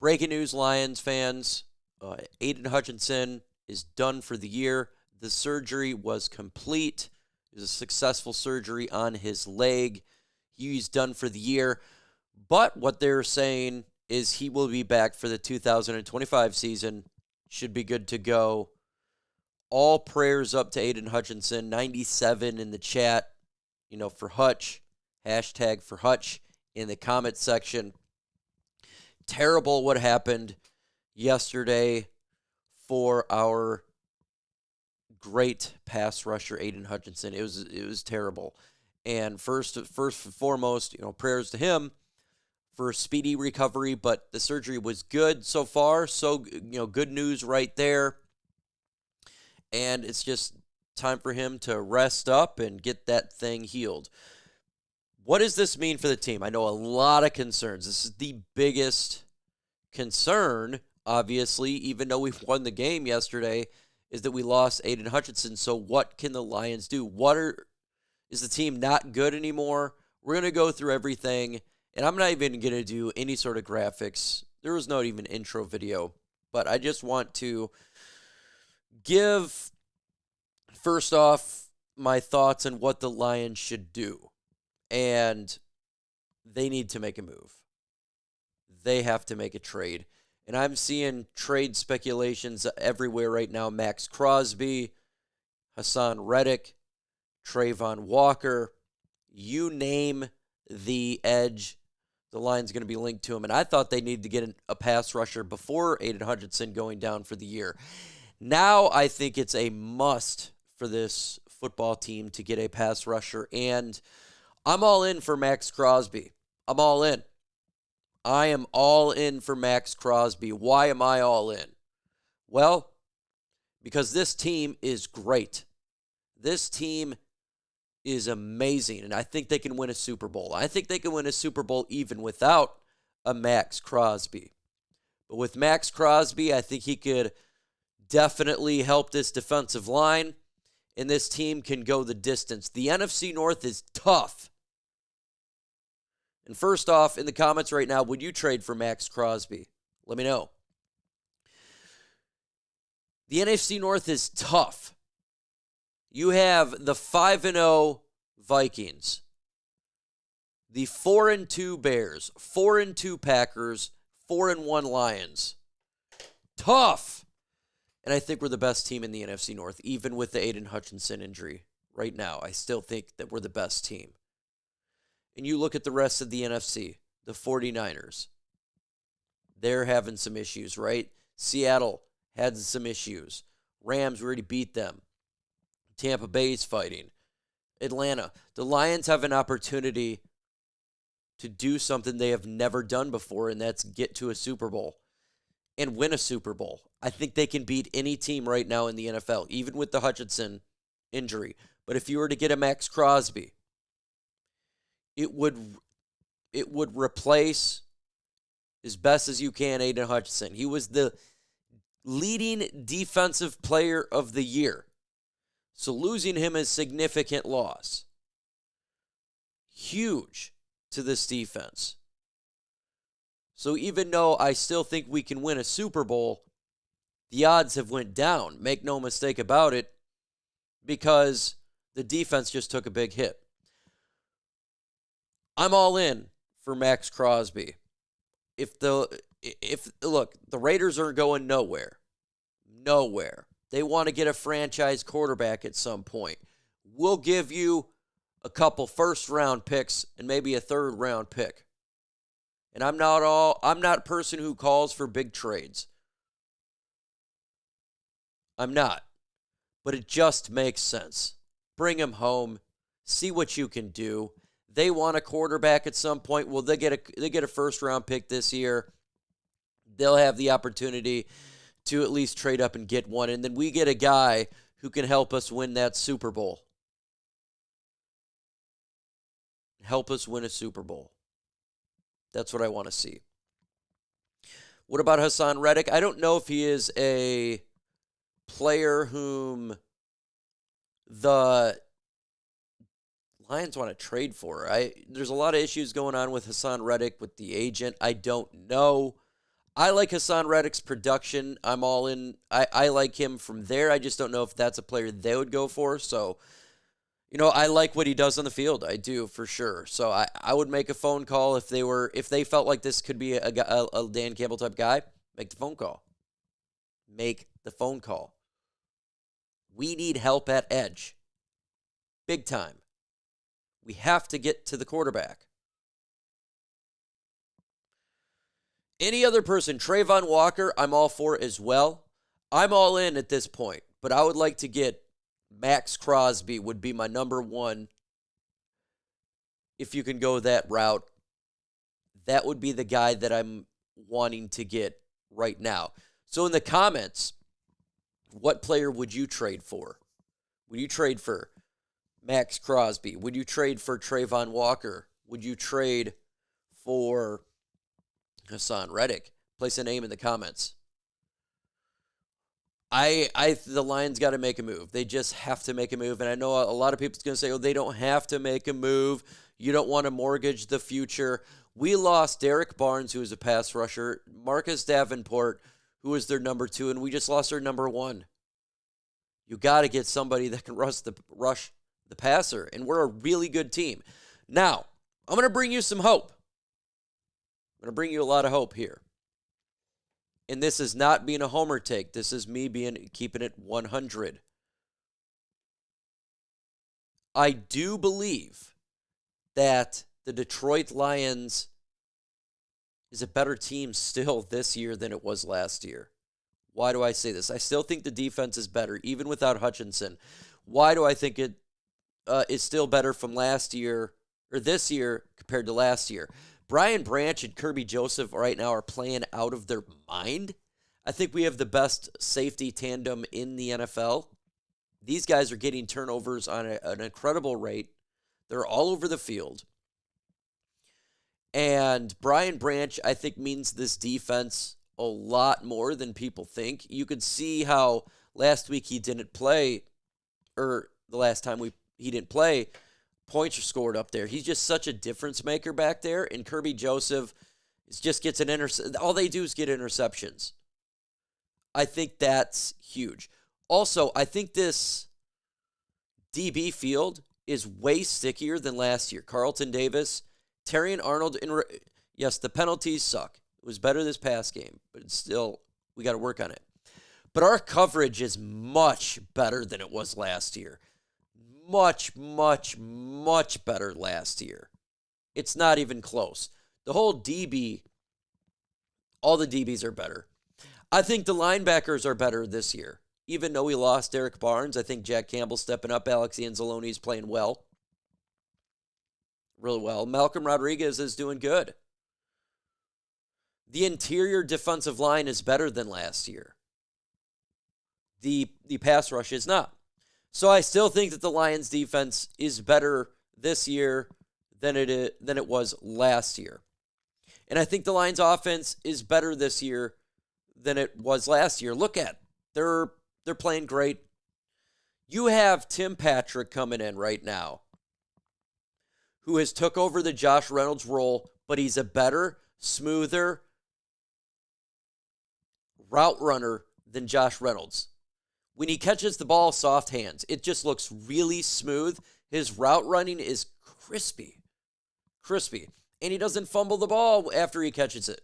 Breaking news, Lions fans. Aiden Hutchinson is done for the year. The surgery was complete. It was a successful surgery on his leg. He's done for the year. But what they're saying is he will be back for the 2025 season. Should be good to go. All prayers up to Aiden Hutchinson. 97 in the chat, for Hutch. Hashtag for Hutch in the comment section. Terrible what happened yesterday for our great pass rusher Aiden Hutchinson. It was terrible. And first and foremost, prayers to him for a speedy recovery, but the surgery was good so far. So, good news right there. And it's just time for him to rest up and get that thing healed. What does this mean for the team? I know a lot of concerns. This is the biggest concern, obviously, even though we've won the game yesterday, is that we lost Aiden Hutchinson. So what can the Lions do? Is the team not good anymore? We're going to go through everything, and I'm not even going to do any sort of graphics. There was not even intro video, but I just want to give, first off, my thoughts on what the Lions should do. And they need to make a move. They have to make a trade. And I'm seeing trade speculations everywhere right now. Maxx Crosby, Haason Reddick, Travon Walker. You name the edge, the line's going to be linked to him. And I thought they needed to get a pass rusher before Aiden Hutchinson going down for the year. Now I think it's a must for this football team to get a pass rusher. And I'm all in for Maxx Crosby. I'm all in. I am all in for Maxx Crosby. Why am I all in? Well, because this team is great. This team is amazing, and I think they can win a Super Bowl. I think they can win a Super Bowl even without a Maxx Crosby. But with Maxx Crosby, I think he could definitely help this defensive line, and this team can go the distance. The NFC North is tough. And first off, in the comments right now, would you trade for Maxx Crosby? Let me know. The NFC North is tough. You have the 5-0 Vikings, the 4-2 Bears, 4-2 Packers, 4-1 Lions. Tough. And I think we're the best team in the NFC North, even with the Aiden Hutchinson injury right now. I still think that we're the best team. And you look at the rest of the NFC, the 49ers. They're having some issues, right? Seattle had some issues. Rams, we already beat them. Tampa Bay's fighting. Atlanta. The Lions have an opportunity to do something they have never done before, and that's get to a Super Bowl and win a Super Bowl. I think they can beat any team right now in the NFL, even with the Hutchinson injury. But if you were to get a Maxx Crosby, it would replace, as best as you can, Aiden Hutchinson. He was the leading defensive player of the year. So losing him is significant loss. Huge to this defense. So even though I still think we can win a Super Bowl, the odds have went down. Make no mistake about it, because the defense just took a big hit. I'm all in for Maxx Crosby. Look, the Raiders are going nowhere. Nowhere. They want to get a franchise quarterback at some point. We'll give you a couple first-round picks and maybe a third-round pick. And I'm not a person who calls for big trades. I'm not. But it just makes sense. Bring him home. See what you can do. They want a quarterback at some point. Well, they get a first-round pick this year. They'll have the opportunity to at least trade up and get one. And then we get a guy who can help us win that Super Bowl. Help us win a Super Bowl. That's what I want to see. What about Haason Reddick? I don't know if he is a player whom the Lions want to trade for. There's a lot of issues going on with Haason Reddick with the agent. I don't know. I like Haason Reddick's production. I'm all in. I like him from there. I just don't know if that's a player they would go for. So, I like what he does on the field. I do, for sure. So I would make a phone call if they felt like this could be a Dan Campbell type guy. Make the phone call. Make the phone call. We need help at edge. Big time. We have to get to the quarterback. Any other person, Travon Walker, I'm all for as well. I'm all in at this point, but I would like to get Maxx Crosby would be my number one. If you can go that route, that would be the guy that I'm wanting to get right now. So in the comments, what player would you trade for? Would you trade for Maxx Crosby? Would you trade for Travon Walker? Would you trade for Haason Reddick? Place a name in the comments. The Lions got to make a move. They just have to make a move. And I know a lot of people's going to say, oh, they don't have to make a move. You don't want to mortgage the future. We lost Derek Barnes, who is a pass rusher, Marcus Davenport, who was their number 2, and we just lost our number 1. You got to get somebody that can rush the passer, and we're a really good team. Now, I'm going to bring you some hope. I'm going to bring you a lot of hope here. And this is not being a homer take. This is me keeping it 100. I do believe that the Detroit Lions is a better team still this year than it was last year. Why do I say this? I still think the defense is better, even without Hutchinson. Why do I think it is still better from last year, or this year, compared to last year? Brian Branch and Kirby Joseph right now are playing out of their mind. I think we have the best safety tandem in the NFL. These guys are getting turnovers on an incredible rate. They're all over the field. And Brian Branch, I think, means this defense a lot more than people think. You could see how last week he didn't play, or the last time he didn't play, points are scored up there. He's just such a difference maker back there. And Kirby Joseph just gets an interception. All they do is get interceptions. I think that's huge. Also, I think this DB field is way stickier than last year. Carlton Davis, Terrion Arnold. Yes, the penalties suck. It was better this past game, but it's still, we got to work on it. But our coverage is much better than it was last year. Much, much, much better last year. It's not even close. The whole DB, all the DBs are better. I think the linebackers are better this year. Even though we lost Derek Barnes, I think Jack Campbell's stepping up. Alex Anzalone's playing well. Really well. Malcolm Rodriguez is doing good. The interior defensive line is better than last year. The pass rush is not. So I still think that the Lions defense is better this year than it was last year. And I think the Lions offense is better this year than it was last year. Look at, they're playing great. You have Tim Patrick coming in right now, who has took over the Josh Reynolds role, but he's a better, smoother route runner than Josh Reynolds. When he catches the ball, soft hands. It just looks really smooth. His route running is crispy. And he doesn't fumble the ball after he catches it.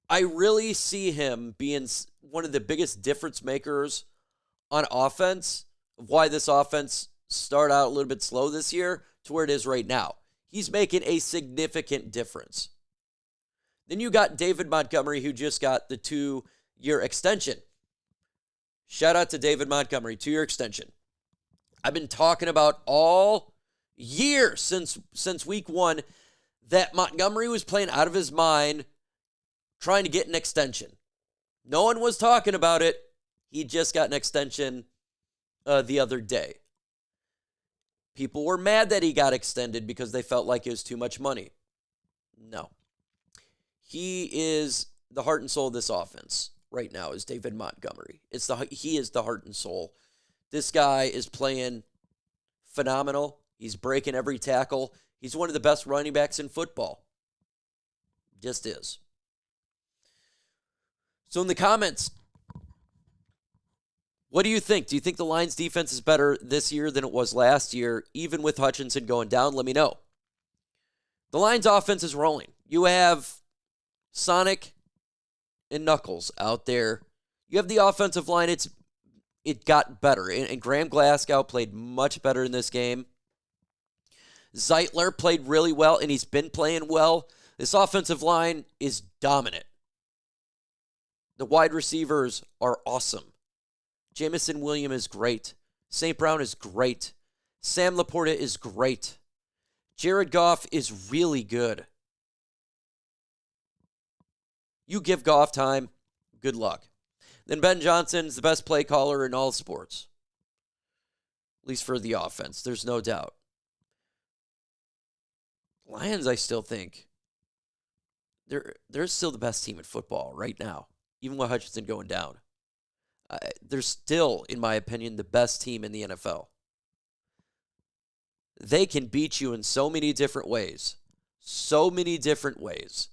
I really see him being one of the biggest difference makers on offense, of why this offense started out a little bit slow this year to where it is right now. He's making a significant difference. Then you got David Montgomery, who just got the 2-year extension. Shout out to David Montgomery, 2-year extension. I've been talking about all year since week 1 that Montgomery was playing out of his mind trying to get an extension. No one was talking about it. He just got an extension the other day. People were mad that he got extended because they felt like it was too much money. No. He is the heart and soul of this offense right now, is David Montgomery. He is the heart and soul. This guy is playing phenomenal. He's breaking every tackle. He's one of the best running backs in football. Just is. So in the comments, what do you think? Do you think the Lions defense is better this year than it was last year, even with Hutchinson going down? Let me know. The Lions offense is rolling. You have Sonic and Knuckles out there. You have the offensive line. It got better. And Graham Glasgow played much better in this game. Zeitler played really well, and he's been playing well. This offensive line is dominant. The wide receivers are awesome. Jamison Williams is great. St. Brown is great. Sam Laporta is great. Jared Goff is really good. You give Goff time, good luck. Then Ben Johnson's the best play caller in all sports. At least for the offense, there's no doubt. Lions, I still think, they're still the best team in football right now, even with Hutchinson going down. They're still, in my opinion, the best team in the NFL. They can beat you in so many different ways. So many different ways.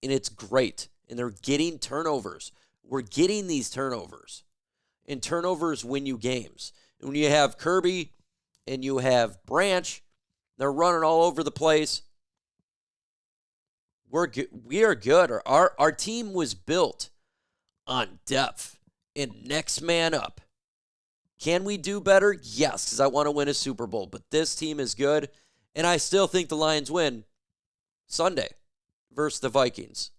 And it's great. And they're getting turnovers. We're getting these turnovers. And turnovers win you games. And when you have Kirby and you have Branch, they're running all over the place. We are good. Our team was built on depth and next man up. Can we do better? Yes, because I want to win a Super Bowl. But this team is good, and I still think the Lions win Sunday versus the Vikings.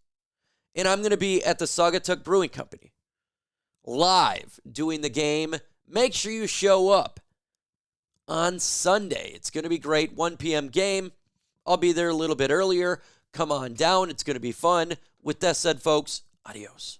And I'm going to be at the Saugatuck Brewing Company live doing the game. Make sure you show up on Sunday. It's going to be great. 1 p.m. game. I'll be there a little bit earlier. Come on down. It's going to be fun. With that said, folks, adios.